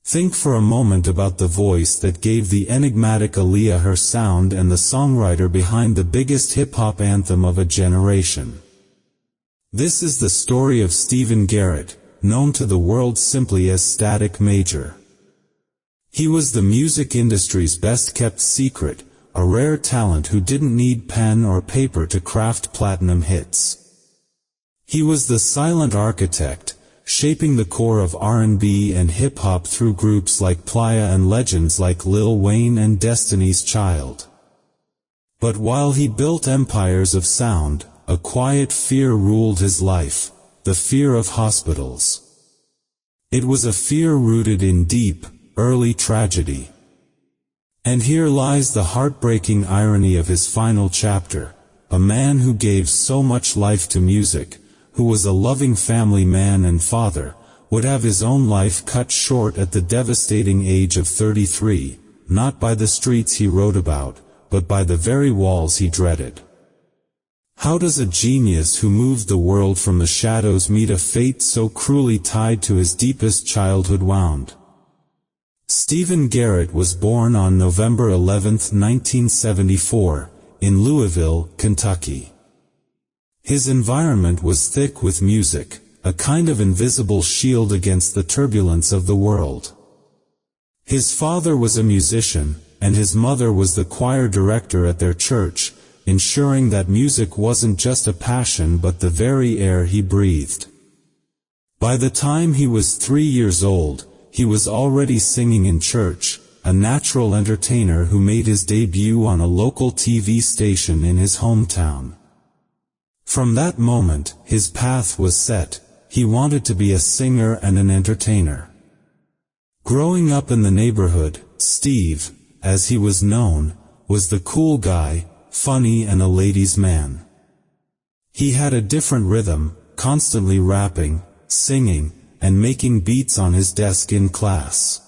Think for a moment about the voice that gave the enigmatic Aaliyah her sound and the songwriter behind the biggest hip-hop anthem of a generation. This is the story of Stephen Garrett, known to the world simply as Static Major. He was the music industry's best-kept secret, a rare talent who didn't need pen or paper to craft platinum hits. He was the silent architect, shaping the core of R&B and hip-hop through groups like Playa and legends like Lil Wayne and Destiny's Child. But while he built empires of sound, a quiet fear ruled his life, the fear of hospitals. It was a fear rooted in deep, early tragedy. And here lies the heartbreaking irony of his final chapter: a man who gave so much life to music, who was a loving family man and father, would have his own life cut short at the devastating age of 33, not by the streets he wrote about, but by the very walls he dreaded. How does a genius who moved the world from the shadows meet a fate so cruelly tied to his deepest childhood wound? Stephen Garrett was born on November 11, 1974, in Louisville, Kentucky. His environment was thick with music, a kind of invisible shield against the turbulence of the world. His father was a musician, and his mother was the choir director at their church, ensuring that music wasn't just a passion but the very air he breathed. By the time he was 3 years old, he was already singing in church, a natural entertainer who made his debut on a local TV station in his hometown. From that moment, his path was set. He wanted to be a singer and an entertainer. Growing up in the neighborhood, Steve, as he was known, was the cool guy, funny and a ladies' man. He had a different rhythm, constantly rapping, singing, and making beats on his desk in class.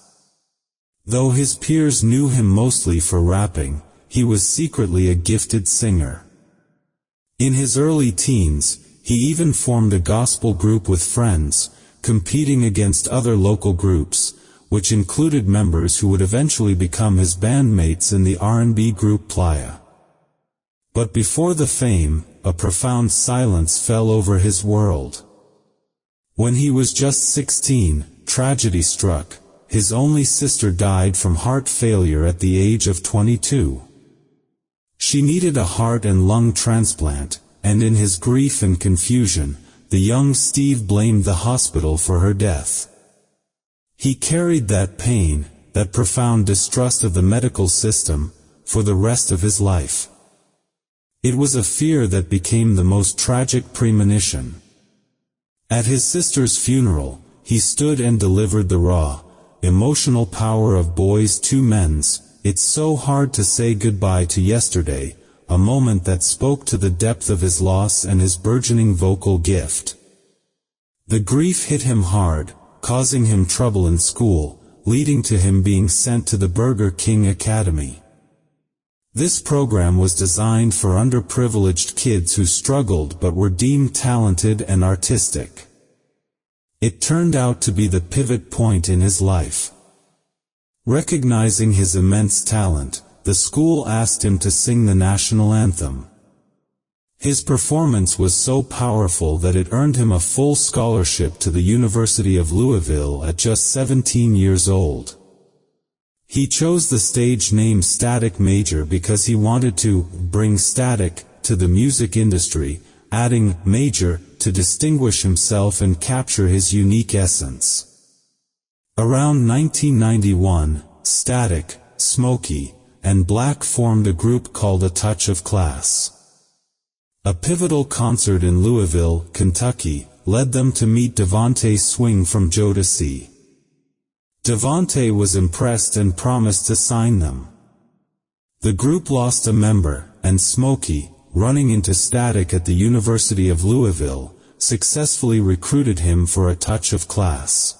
Though his peers knew him mostly for rapping, he was secretly a gifted singer. In his early teens, he even formed a gospel group with friends, competing against other local groups, which included members who would eventually become his bandmates in the R&B group Playa. But before the fame, a profound silence fell over his world. When he was just 16, tragedy struck. His only sister died from heart failure at the age of 22. She needed a heart and lung transplant, and in his grief and confusion, the young Steve blamed the hospital for her death. He carried that pain, that profound distrust of the medical system, for the rest of his life. It was a fear that became the most tragic premonition. At his sister's funeral, he stood and delivered the raw, emotional power of Boyz II Men's "It's So Hard to Say Goodbye to Yesterday," a moment that spoke to the depth of his loss and his burgeoning vocal gift. The grief hit him hard, causing him trouble in school, leading to him being sent to the Burger King Academy. This program was designed for underprivileged kids who struggled but were deemed talented and artistic. It turned out to be the pivot point in his life. Recognizing his immense talent, the school asked him to sing the national anthem. His performance was so powerful that it earned him a full scholarship to the University of Louisville at just 17 years old. He chose the stage name Static Major because he wanted to bring static to the music industry, adding major to distinguish himself and capture his unique essence. Around 1991, Static, Smokey, and Black formed a group called A Touch of Class. A pivotal concert in Louisville, Kentucky, led them to meet Devanté Swing from Jodeci. Devanté was impressed and promised to sign them. The group lost a member, and Smokey, running into Static at the University of Louisville, successfully recruited him for A Touch of Class.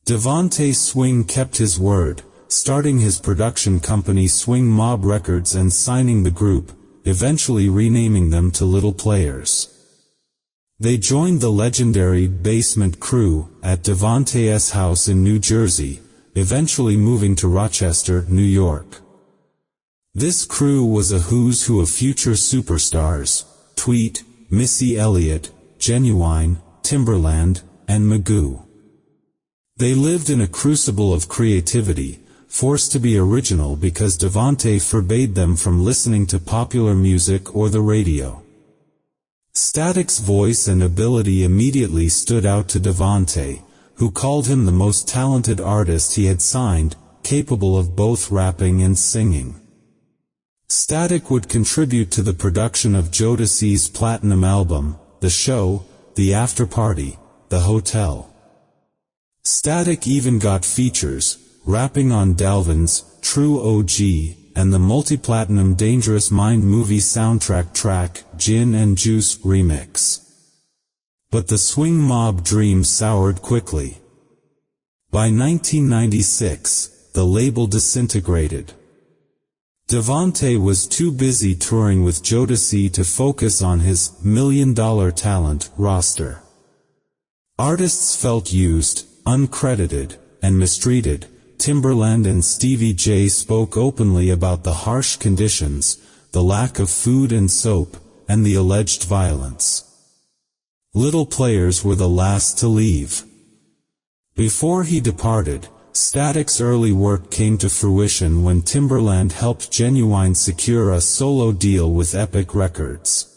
Devanté Swing kept his word, starting his production company Swing Mob Records and signing the group, eventually renaming them to Little Players. They joined the legendary Basement Crew at Devanté's house in New Jersey, eventually moving to Rochester, New York. This crew was a who's who of future superstars: Tweet, Missy Elliott, Genuine, Timbaland, and Magoo. They lived in a crucible of creativity, forced to be original because Devanté forbade them from listening to popular music or the radio. Static's voice and ability immediately stood out to Devanté, who called him the most talented artist he had signed, capable of both rapping and singing. Static would contribute to the production of Jodeci's platinum album, The Show, The After Party, The Hotel. Static even got features, rapping on Dalvin's True OG, and the multi-platinum Dangerous Mind movie soundtrack track, Gin and Juice Remix. But the swing mob dreams soured quickly. By 1996, the label disintegrated. Devanté was too busy touring with Jodeci to focus on his million-dollar talent roster. Artists felt used, uncredited, and mistreated. Timbaland and Stevie J spoke openly about the harsh conditions, the lack of food and soap, and the alleged violence. Little players were the last to leave. Before he departed, Static's early work came to fruition when Timbaland helped Genuine secure a solo deal with Epic Records.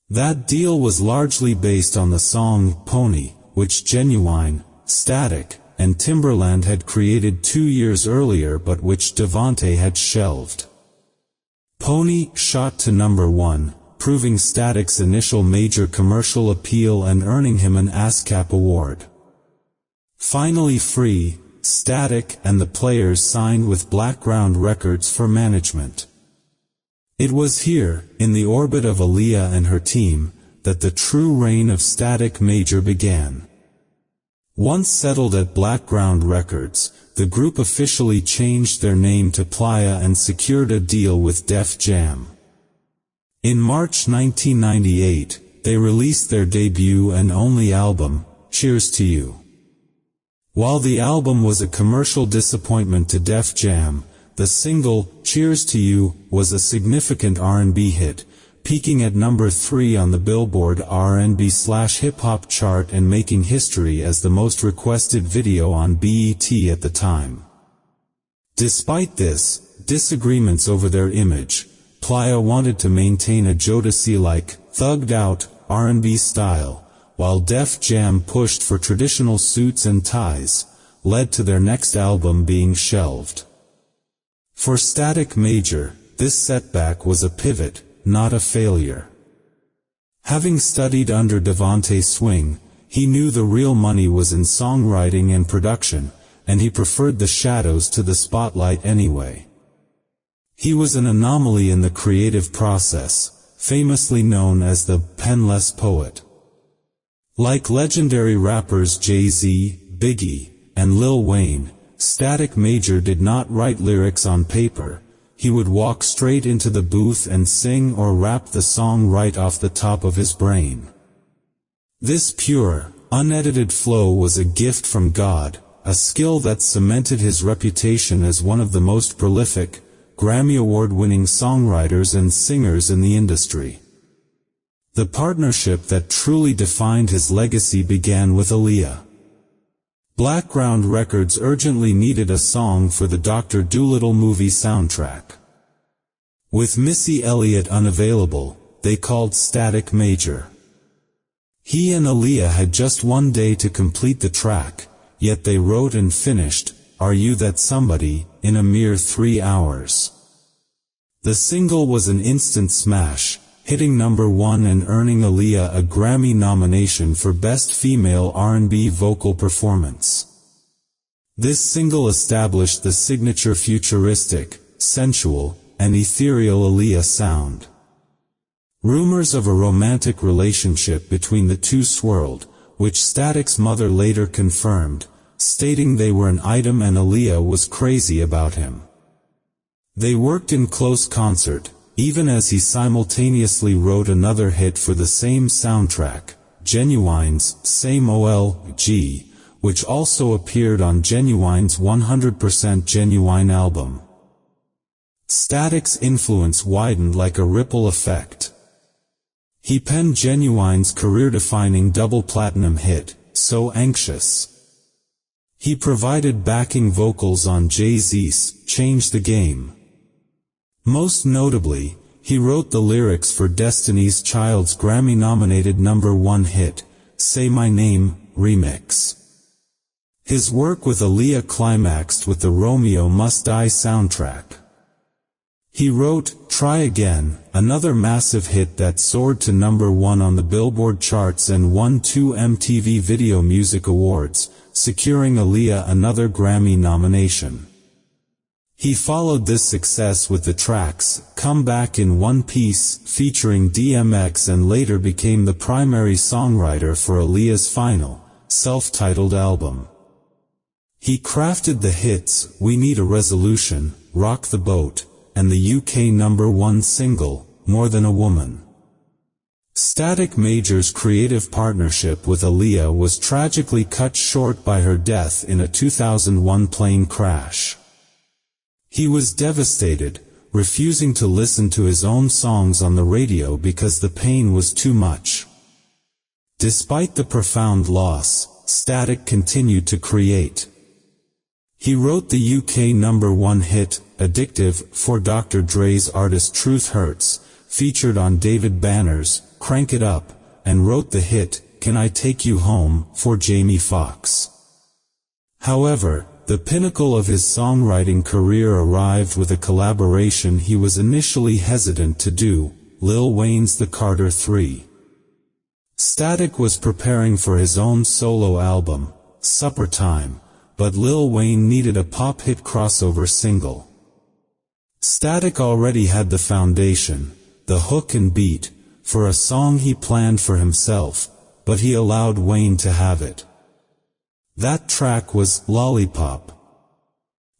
That deal was largely based on the song Pony, which Genuine, Static, and Timbaland had created 2 years earlier but which Devanté had shelved. Pony shot to #1, proving Static's initial major commercial appeal and earning him an ASCAP award. Finally free, Static and the Players signed with Blackground Records for management. It was here, in the orbit of Aaliyah and her team, that the true reign of Static Major began. Once settled at Blackground Records, the group officially changed their name to Playa and secured a deal with Def Jam. In March 1998, they released their debut and only album, Cheers to You. While the album was a commercial disappointment to Def Jam, the single, Cheers to You, was a significant R&B hit, peaking at #3 on the Billboard R&B/Hip-Hop chart and making history as the most requested video on BET at the time. Despite this, disagreements over their image, Playa wanted to maintain a Jodeci-like, thugged-out, R&B style, while Def Jam pushed for traditional suits and ties, led to their next album being shelved. For Static Major, this setback was a pivot, not a failure. Having studied under Devanté Swing, he knew the real money was in songwriting and production, and he preferred the shadows to the spotlight anyway. He was an anomaly in the creative process, famously known as the penless poet. Like legendary rappers Jay-Z, Biggie, and Lil Wayne, Static Major did not write lyrics on paper. He would walk straight into the booth and sing or rap the song right off the top of his brain. This pure, unedited flow was a gift from God, a skill that cemented his reputation as one of the most prolific, Grammy Award-winning songwriters and singers in the industry. The partnership that truly defined his legacy began with Aaliyah. Blackground Records urgently needed a song for the Dr. Dolittle movie soundtrack. With Missy Elliott unavailable, they called Static Major. He and Aaliyah had just one day to complete the track, yet they wrote and finished, Are You That Somebody, in a mere 3 hours. The single was an instant smash, hitting #1 and earning Aaliyah a Grammy nomination for Best Female R&B Vocal Performance. This single established the signature futuristic, sensual, and ethereal Aaliyah sound. Rumors of a romantic relationship between the two swirled, which Static's mother later confirmed, stating they were an item and Aaliyah was crazy about him. They worked in close concert, even as he simultaneously wrote another hit for the same soundtrack, Genuine's Same OLG, which also appeared on Genuine's 100% Genuine album. Static's influence widened like a ripple effect. He penned Genuine's career-defining double platinum hit, So Anxious. He provided backing vocals on Jay-Z's Change the Game. Most notably, he wrote the lyrics for Destiny's Child's Grammy-nominated #1 hit, Say My Name, remix. His work with Aaliyah climaxed with the Romeo Must Die soundtrack. He wrote Try Again, another massive hit that soared to #1 on the Billboard charts and won 2 MTV Video Music Awards, securing Aaliyah another Grammy nomination. He followed this success with the tracks Come Back in One Piece featuring DMX and later became the primary songwriter for Aaliyah's final, self-titled album. He crafted the hits We Need a Resolution, Rock the Boat, and the UK #1 single, More Than a Woman. Static Major's creative partnership with Aaliyah was tragically cut short by her death in a 2001 plane crash. He was devastated, refusing to listen to his own songs on the radio because the pain was too much. Despite the profound loss, Static continued to create. He wrote the UK #1 hit, Addictive, for Dr. Dre's artist Truth Hurts, featured on David Banner's Crank It Up, and wrote the hit, Can I Take You Home, for Jamie Foxx. However, the pinnacle of his songwriting career arrived with a collaboration he was initially hesitant to do, Lil Wayne's The Carter 3. Static was preparing for his own solo album, Supper Time, but Lil Wayne needed a pop hit crossover single. Static already had the foundation, the hook and beat, for a song he planned for himself, but he allowed Wayne to have it. That track was Lollipop.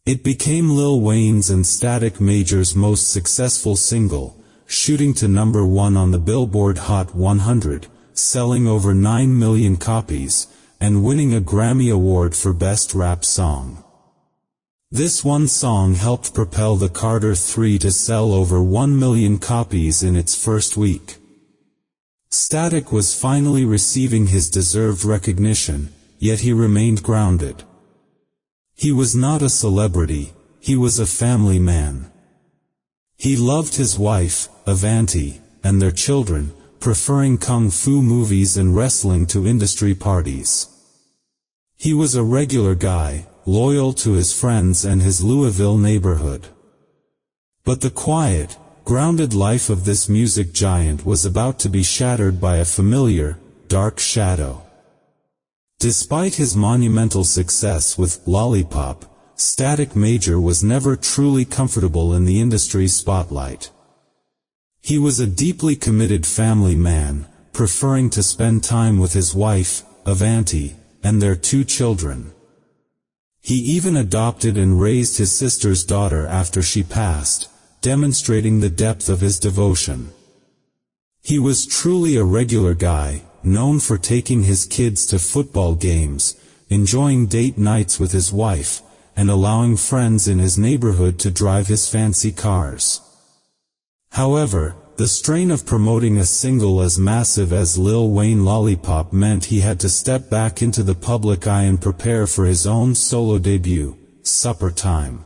It became Lil Wayne's and Static Major's most successful single, shooting to #1 on the Billboard Hot 100, selling over 9 million copies, and winning a Grammy Award for Best Rap Song. This one song helped propel the Carter 3 to sell over 1 million copies in its first week. Static was finally receiving his deserved recognition, yet he remained grounded. He was not a celebrity, he was a family man. He loved his wife, Devanté, and their children, preferring kung fu movies and wrestling to industry parties. He was a regular guy, loyal to his friends and his Louisville neighborhood. But the quiet, grounded life of this music giant was about to be shattered by a familiar, dark shadow. Despite his monumental success with Lollipop, Static Major was never truly comfortable in the industry's spotlight. He was a deeply committed family man, preferring to spend time with his wife, Devanté, and their 2 children. He even adopted and raised his sister's daughter after she passed, demonstrating the depth of his devotion. He was truly a regular guy, known for taking his kids to football games, enjoying date nights with his wife, and allowing friends in his neighborhood to drive his fancy cars. However, the strain of promoting a single as massive as Lil Wayne Lollipop meant he had to step back into the public eye and prepare for his own solo debut, Supper Time.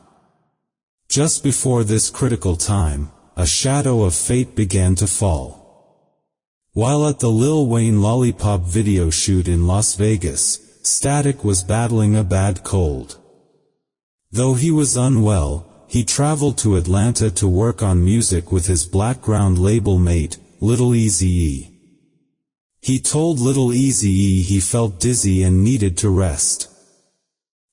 Just before this critical time, a shadow of fate began to fall. While at the Lil Wayne Lollipop video shoot in Las Vegas, Static was battling a bad cold. Though he was unwell, he traveled to Atlanta to work on music with his Blackground label mate, Lil Eazy-E. He told Lil Eazy-E he felt dizzy and needed to rest.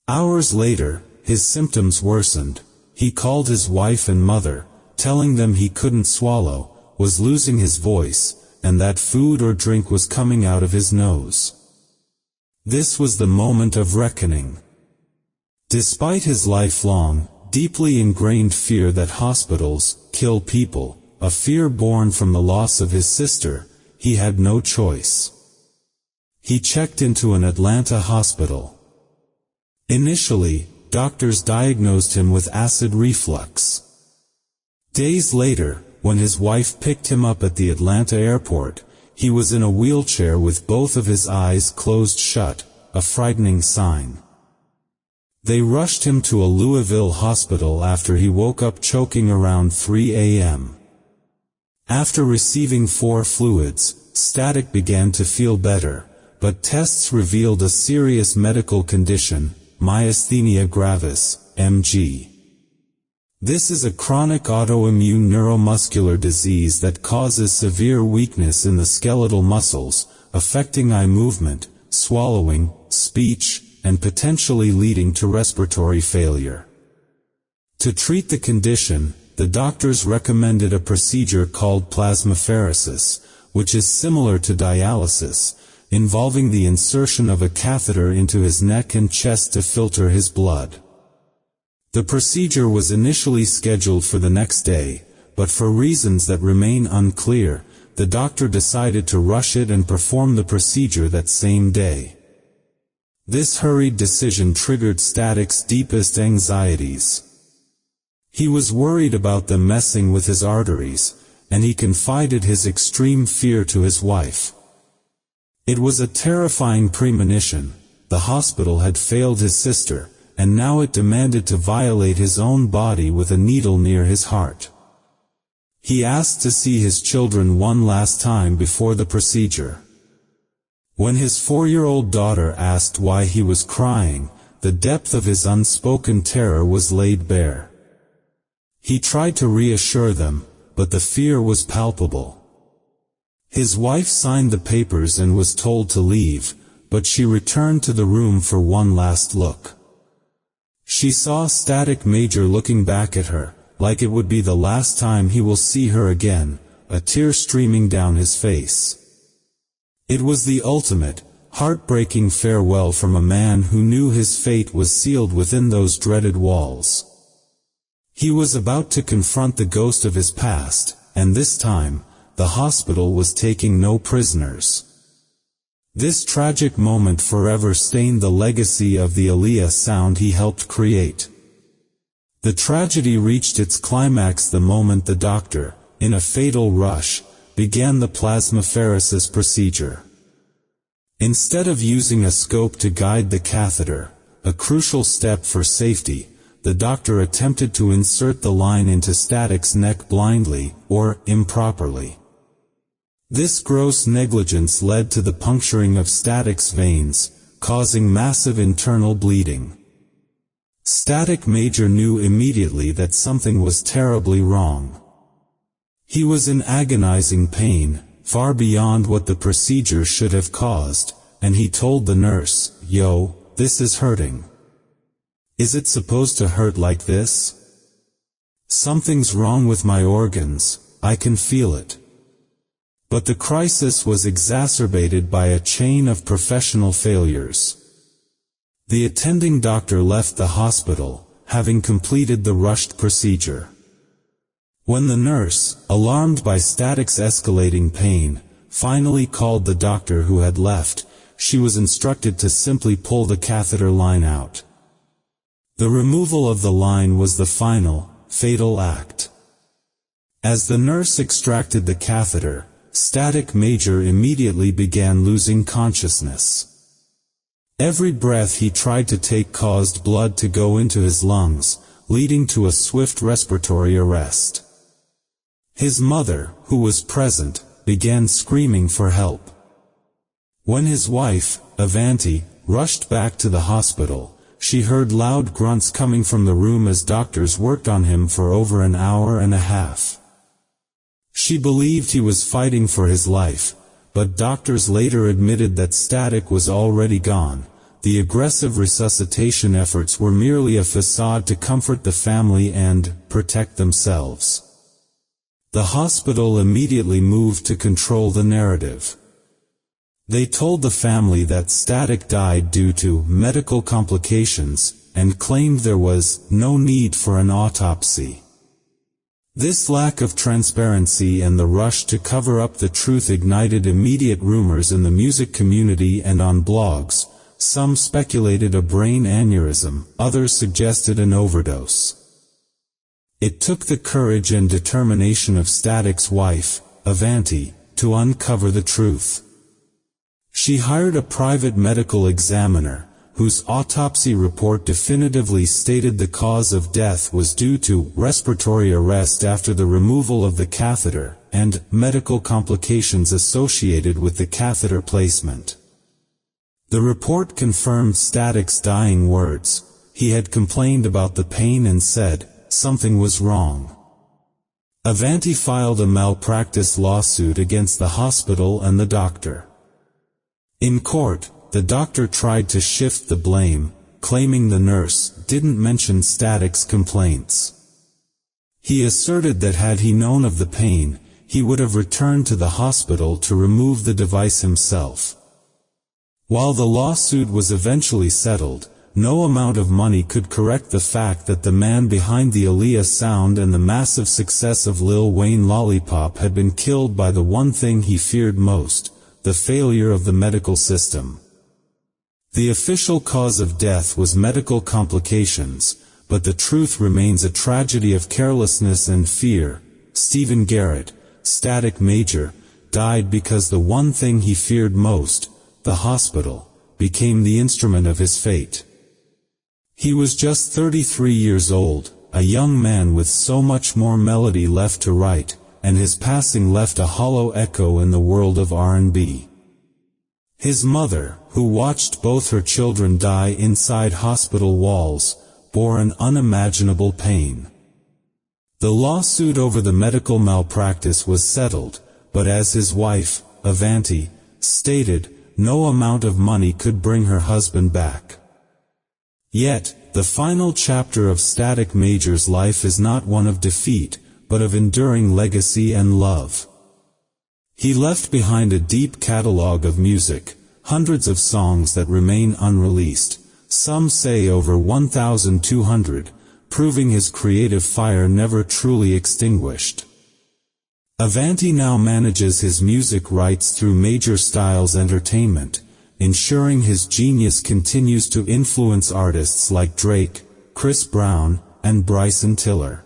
Hours later, his symptoms worsened. He called his wife and mother, telling them he couldn't swallow, was losing his voice, and that food or drink was coming out of his nose. This was the moment of reckoning. Despite his lifelong, deeply ingrained fear that hospitals kill people, a fear born from the loss of his sister, he had no choice. He checked into an Atlanta hospital. Initially, doctors diagnosed him with acid reflux. Days later, when his wife picked him up at the Atlanta airport, he was in a wheelchair with both of his eyes closed shut, a frightening sign. They rushed him to a Louisville hospital after he woke up choking around 3 a.m. After receiving 4 fluids, Static began to feel better, but tests revealed a serious medical condition, myasthenia gravis, MG. This is a chronic autoimmune neuromuscular disease that causes severe weakness in the skeletal muscles, affecting eye movement, swallowing, speech, and potentially leading to respiratory failure. To treat the condition, the doctors recommended a procedure called plasmapheresis, which is similar to dialysis, involving the insertion of a catheter into his neck and chest to filter his blood. The procedure was initially scheduled for the next day, but for reasons that remain unclear, the doctor decided to rush it and perform the procedure that same day. This hurried decision triggered Static's deepest anxieties. He was worried about them messing with his arteries, and he confided his extreme fear to his wife. It was a terrifying premonition. The hospital had failed his sister, and now it demanded to violate his own body with a needle near his heart. He asked to see his children one last time before the procedure. When his 4-year-old daughter asked why he was crying, the depth of his unspoken terror was laid bare. He tried to reassure them, but the fear was palpable. His wife signed the papers and was told to leave, but she returned to the room for one last look. She saw Static Major looking back at her, like it would be the last time he will see her again, a tear streaming down his face. It was the ultimate, heartbreaking farewell from a man who knew his fate was sealed within those dreaded walls. He was about to confront the ghost of his past, and this time, the hospital was taking no prisoners. This tragic moment forever stained the legacy of the Aaliyah Sound he helped create. The tragedy reached its climax the moment the doctor, in a fatal rush, began the plasmapheresis procedure. Instead of using a scope to guide the catheter, a crucial step for safety, the doctor attempted to insert the line into Static's neck blindly, or improperly. This gross negligence led to the puncturing of Static's veins, causing massive internal bleeding. Static Major knew immediately that something was terribly wrong. He was in agonizing pain, far beyond what the procedure should have caused, and he told the nurse, "Yo, this is hurting. Is it supposed to hurt like this? Something's wrong with my organs, I can feel it." But the crisis was exacerbated by a chain of professional failures. The attending doctor left the hospital, having completed the rushed procedure. When the nurse, alarmed by Static's escalating pain, finally called the doctor who had left, she was instructed to simply pull the catheter line out. The removal of the line was the final, fatal act. As the nurse extracted the catheter, Static Major immediately began losing consciousness. Every breath he tried to take caused blood to go into his lungs, leading to a swift respiratory arrest. His mother, who was present, began screaming for help. When his wife, Devanté, rushed back to the hospital, she heard loud grunts coming from the room as doctors worked on him for over an hour and a half. She believed he was fighting for his life, but doctors later admitted that Static was already gone. The aggressive resuscitation efforts were merely a facade to comfort the family and protect themselves. The hospital immediately moved to control the narrative. They told the family that Static died due to medical complications, and claimed there was no need for an autopsy. This lack of transparency and the rush to cover up the truth ignited immediate rumors in the music community and on blogs. Some speculated a brain aneurysm, others suggested an overdose. It took the courage and determination of Static's wife, Devanté, to uncover the truth. She hired a private medical examiner, whose autopsy report definitively stated the cause of death was due to respiratory arrest after the removal of the catheter, and medical complications associated with the catheter placement. The report confirmed Static's dying words. He had complained about the pain and said, something was wrong. Devanté filed a malpractice lawsuit against the hospital and the doctor. In court, the doctor tried to shift the blame, claiming the nurse didn't mention Static's complaints. He asserted that had he known of the pain, he would have returned to the hospital to remove the device himself. While the lawsuit was eventually settled, no amount of money could correct the fact that the man behind the Aaliyah Sound and the massive success of Lil Wayne Lollipop had been killed by the one thing he feared most, the failure of the medical system. The official cause of death was medical complications, but the truth remains a tragedy of carelessness and fear. Stephen Garrett, Static Major, died because the one thing he feared most, the hospital, became the instrument of his fate. He was just 33 years old, a young man with so much more melody left to write, and his passing left a hollow echo in the world of R&B. His mother, who watched both her children die inside hospital walls, bore an unimaginable pain. The lawsuit over the medical malpractice was settled, but as his wife, Devanté, stated, no amount of money could bring her husband back. Yet, the final chapter of Static Major's life is not one of defeat, but of enduring legacy and love. He left behind a deep catalog of music, hundreds of songs that remain unreleased, some say over 1,200, proving his creative fire never truly extinguished. Devanté now manages his music rights through Major Styles Entertainment, ensuring his genius continues to influence artists like Drake, Chris Brown, and Bryson Tiller.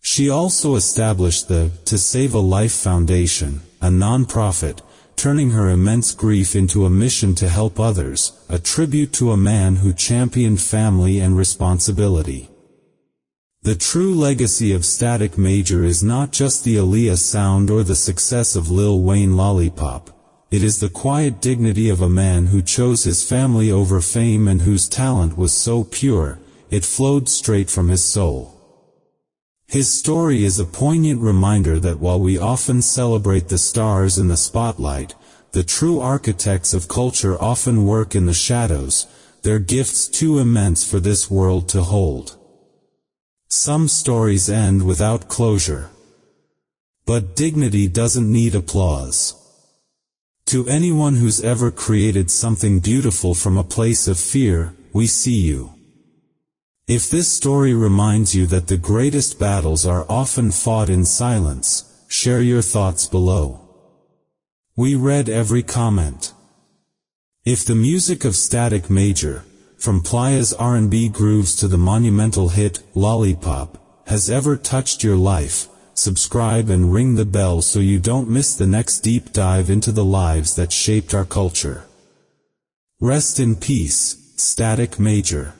She also established the To Save a Life Foundation, a non-profit, turning her immense grief into a mission to help others, a tribute to a man who championed family and responsibility. The true legacy of Static Major is not just the Aaliyah Sound or the success of Lil Wayne Lollipop. It is the quiet dignity of a man who chose his family over fame and whose talent was so pure, it flowed straight from his soul. His story is a poignant reminder that while we often celebrate the stars in the spotlight, the true architects of culture often work in the shadows, their gifts too immense for this world to hold. Some stories end without closure. But dignity doesn't need applause. To anyone who's ever created something beautiful from a place of fear, we see you. If this story reminds you that the greatest battles are often fought in silence, share your thoughts below. We read every comment. If the music of Static Major, from Playa's R&B grooves to the monumental hit, Lollipop, has ever touched your life, subscribe and ring the bell so you don't miss the next deep dive into the lives that shaped our culture. Rest in peace, Static Major.